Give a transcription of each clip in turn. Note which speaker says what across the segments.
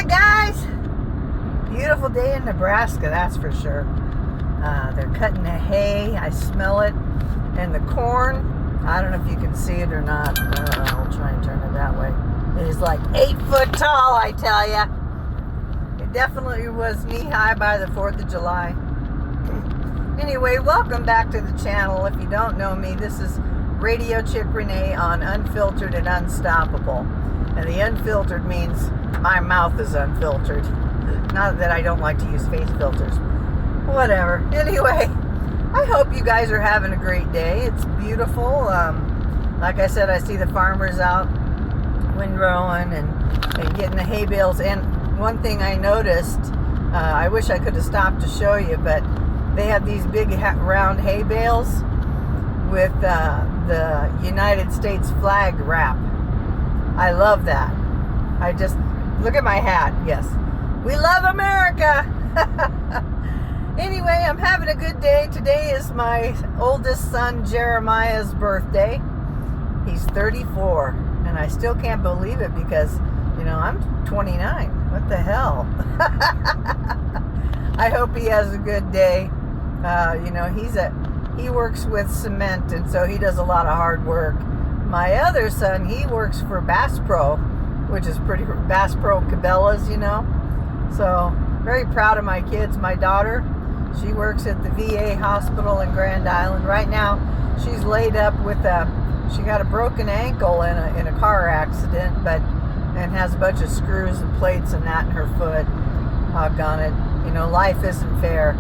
Speaker 1: Hi guys! Beautiful day in Nebraska, that's for sure. They're cutting the hay, I smell it, and the corn. I don't know if you can see it or not. I'll try and turn it that way. It is like 8 foot tall, I tell ya. It definitely was knee-high by the 4th of July. Anyway, welcome back to the channel. If you don't know me, this is Radio Chick Renee on Unfiltered and Unstoppable. And the unfiltered means my mouth is unfiltered. Not that I don't like to use face filters. Whatever. Anyway, I hope you guys are having a great day. It's beautiful. Like I said, I see the farmers out windrowing and getting the hay bales. And one thing I noticed, I wish I could have stopped to show you, but they have these big round hay bales with the United States flag wrap. I love that. I just, look at my hat. Yes. We love America. Anyway, I'm having a good day. Today is my oldest son, Jeremiah's birthday. He's 34. And I still can't believe it because, you know, I'm 29. What the hell? I hope he has a good day. You know, he works with cement, and so he does a lot of hard work. My other son, he works for Bass Pro, which is pretty, Bass Pro Cabela's, you know. So, very proud of my kids. My daughter, she works at the VA hospital in Grand Island. Right now, she's laid up with she got a broken ankle in a car accident, and has a bunch of screws and plates and that in her foot. Doggone it. You know, life isn't fair.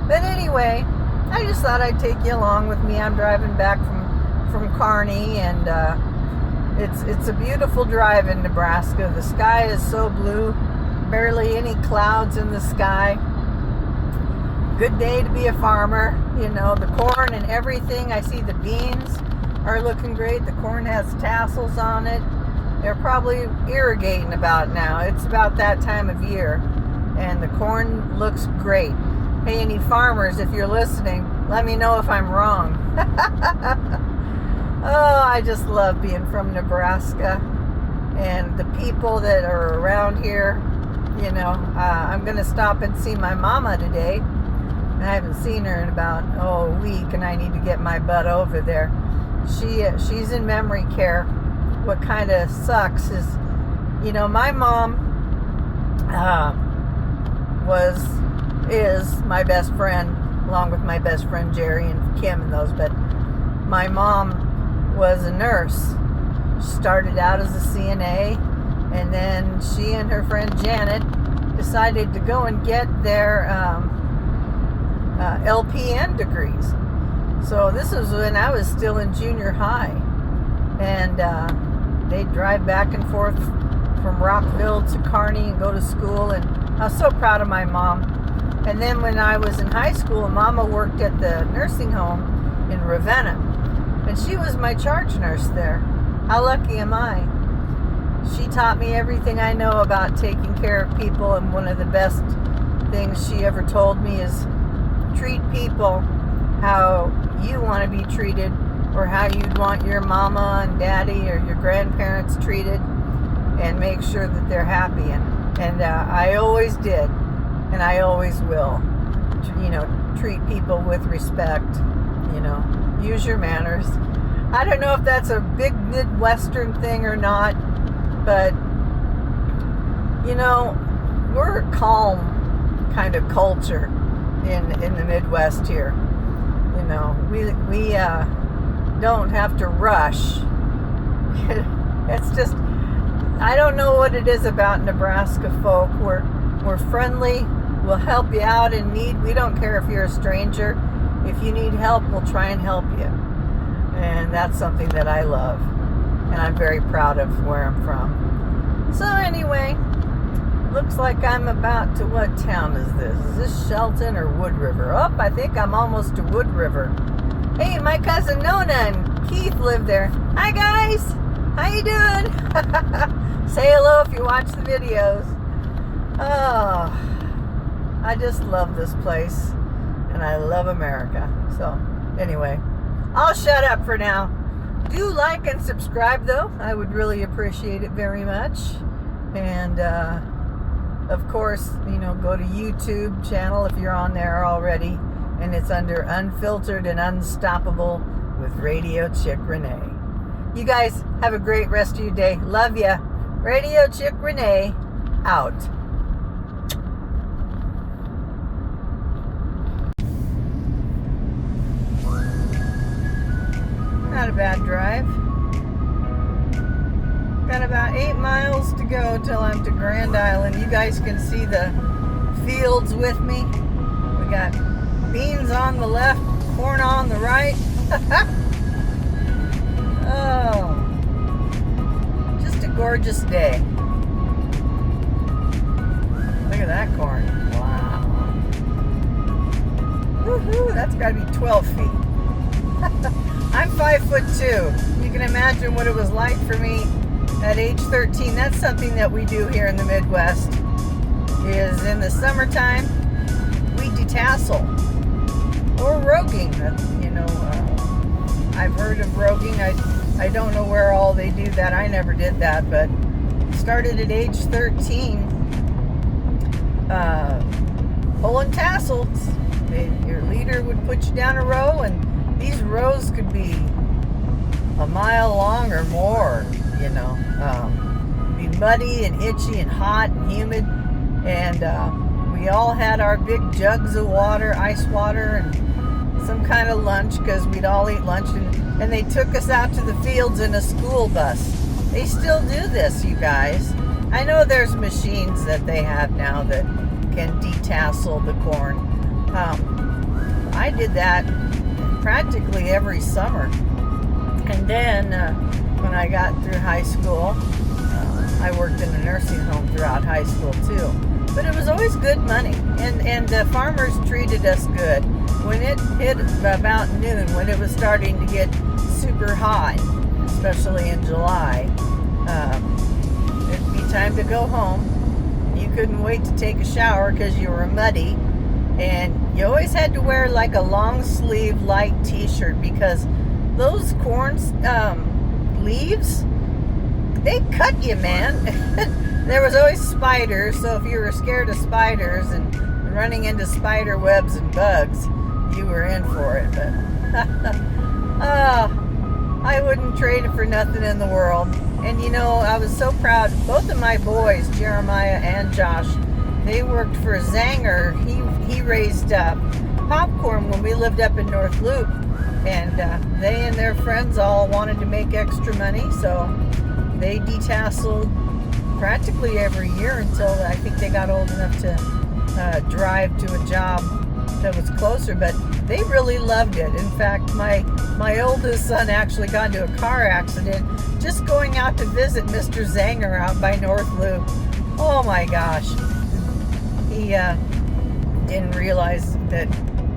Speaker 1: But anyway, I just thought I'd take you along with me. I'm driving back from Kearney, and it's a beautiful drive in Nebraska. The sky is so blue, barely any clouds in the sky. Good day to be a farmer. You know, the corn and everything. I see the beans are looking great. The corn has tassels on it. They're probably irrigating about now. It's about that time of year, and the corn looks great. Hey, any farmers, if you're listening, let me know if I'm wrong. Oh, I just love being from Nebraska, and the people that are around here. You know, I'm going to stop and see my mama today. I haven't seen her in about, a week, and I need to get my butt over there. She's in memory care. What kind of sucks is, you know, my mom is my best friend, along with my best friend Jerry and Kim and those, but my mom was a nurse. She started out as a CNA, and then she and her friend Janet decided to go and get their LPN degrees. So this was when I was still in junior high, and they'd drive back and forth from Rockville to Kearney and go to school, and I was so proud of my mom. And then when I was in high school, Mama worked at the nursing home in Ravenna, and she was my charge nurse there. How lucky am I? She taught me everything I know about taking care of people, and one of the best things she ever told me is treat people how you want to be treated, or how you'd want your mama and daddy or your grandparents treated, and make sure that they're happy. And I always did, and I always will. You know, treat people with respect. You know, use your manners. I don't know if that's a big Midwestern thing or not, but you know, we're a calm kind of culture in the Midwest here. You know, we don't have to rush. It's just, I don't know what it is about Nebraska folk. We're friendly. We'll help you out in need. We don't care if you're a stranger. If you need help, we'll try and help you. And that's something that I love. And I'm very proud of where I'm from. So anyway, looks like I'm about to, what town is this? Is this Shelton or Wood River? Oh, I think I'm almost to Wood River. Hey, my cousin Nona and Keith live there. Hi guys! How you doing? Say hello if you watch the videos. Oh, I just love this place, and I love America. So, anyway, I'll shut up for now. Do like and subscribe, though. I would really appreciate it very much. And of course, go to YouTube channel if you're on there already, and it's under Unfiltered and Unstoppable with Radio Chick Renee. You guys have a great rest of your day. Love ya. Radio Chick Renee out. Not a bad drive. Got about 8 miles to go till I'm to Grand Island. You guys can see the fields with me. We got beans on the left, corn on the right. Oh, just a gorgeous day. Look at that corn. Wow. Woohoo, that's got to be 12 feet. I'm 5'2". You can imagine what it was like for me at age 13. That's something that we do here in the Midwest, is in the summertime, we detassel. Or roguing. I've heard of roguing. I don't know where all they do that. I never did that, but started at age 13 pulling tassels. Your leader would put you down a row, and these rows could be a mile long or more, be muddy and itchy and hot and humid. And we all had our big jugs of water, ice water, and some kind of lunch, because we'd all eat lunch, and they took us out to the fields in a school bus. They still do this, you guys. I know there's machines that they have now that can detassel the corn. I did that practically every summer. And then when I got through high school, I worked in a nursing home throughout high school too. But it was always good money, and the farmers treated us good. When it hit about noon, when it was starting to get super hot, especially in July, it'd be time to go home. You couldn't wait to take a shower because you were muddy, and you always had to wear like a long sleeve light t-shirt, because those corn leaves, they cut you, man. There was always spiders, so if you were scared of spiders and running into spider webs and bugs, you were in for it. But I wouldn't trade it for nothing in the world. And I was so proud. Both of my boys, Jeremiah and Josh, they worked for Zanger. He raised popcorn when we lived up in North Loop, and they and their friends all wanted to make extra money, so they detasseled practically every year until I think they got old enough to drive to a job that was closer. But they really loved it. In fact, my oldest son actually got into a car accident just going out to visit Mr. Zanger out by North Loop. Oh my gosh. He didn't realize that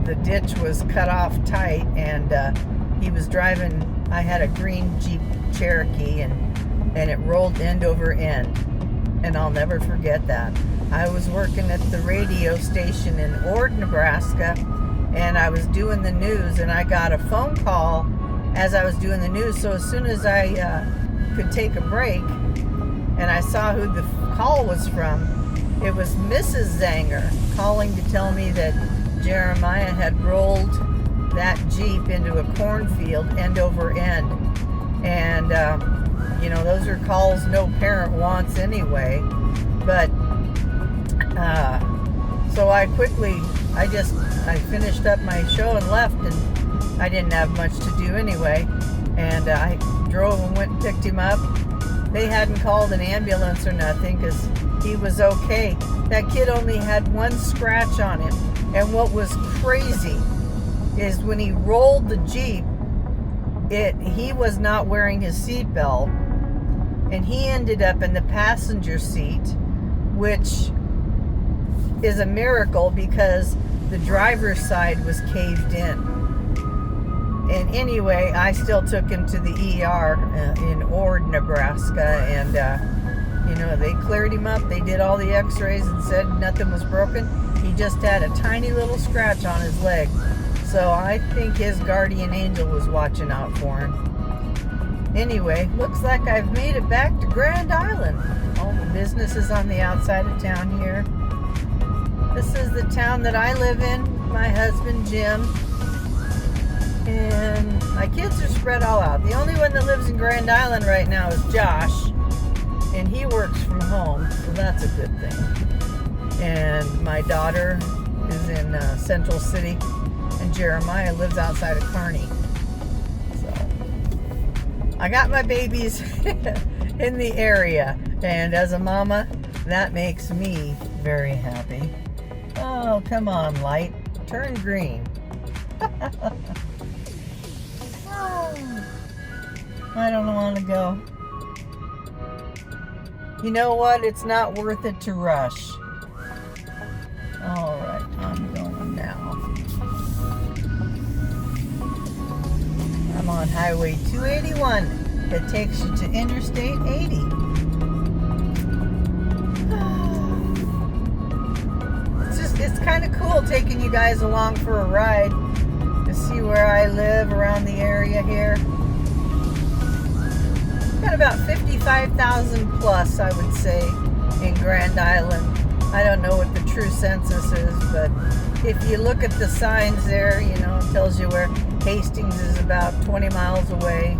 Speaker 1: the ditch was cut off tight, and he was driving. I had a green Jeep Cherokee, and it rolled end over end, and I'll never forget that. I was working at the radio station in Ord, Nebraska, and I was doing the news, and I got a phone call as I was doing the news. So as soon as I could take a break, and I saw who the call was from, it was Mrs. Zanger calling to tell me that Jeremiah had rolled that Jeep into a cornfield end over end. And those are calls no parent wants anyway. But so I finished up my show and left, and I didn't have much to do anyway. And I drove and went and picked him up. They hadn't called an ambulance or nothing, because he was okay. That kid only had one scratch on him. And what was crazy is when he rolled the Jeep, he was not wearing his seatbelt, and he ended up in the passenger seat, which is a miracle because the driver's side was caved in. And anyway, I still took him to the ER in Ord, Nebraska, and they cleared him up. They did all the x-rays and said nothing was broken. He just had a tiny little scratch on his leg. So I think his guardian angel was watching out for him. Anyway, looks like I've made it back to Grand Island. Oh businesses on the outside of town here. This is the town that I live in, my husband Jim. And my kids are spread all out. The only one that lives in Grand Island right now is Josh. And he works from home, so that's a good thing. And my daughter is in Central City. And Jeremiah lives outside of Kearney. So I got my babies in the area. And as a mama, that makes me very happy. Oh, come on, light. Turn green. I don't want to go. You know what? It's not worth it to rush. All right, I'm going now. I'm on Highway 281 that takes you to Interstate 80. It's kind of cool taking you guys along for a ride to see where I live around the area here. Got about 55,000 plus, I would say, in Grand Island. I don't know what the true census is, but if you look at the signs there, you know, it tells you where Hastings is about 20 miles away.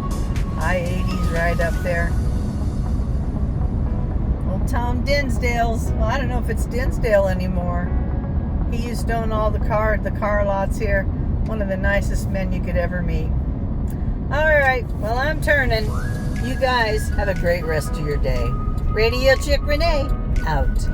Speaker 1: I-80's right up there. Old Tom Dinsdale's, well, I don't know if it's Dinsdale anymore. He used to own all the car lots here. One of the nicest men you could ever meet. All right, well, I'm turning. You guys have a great rest of your day. Radio Chick Renee, out.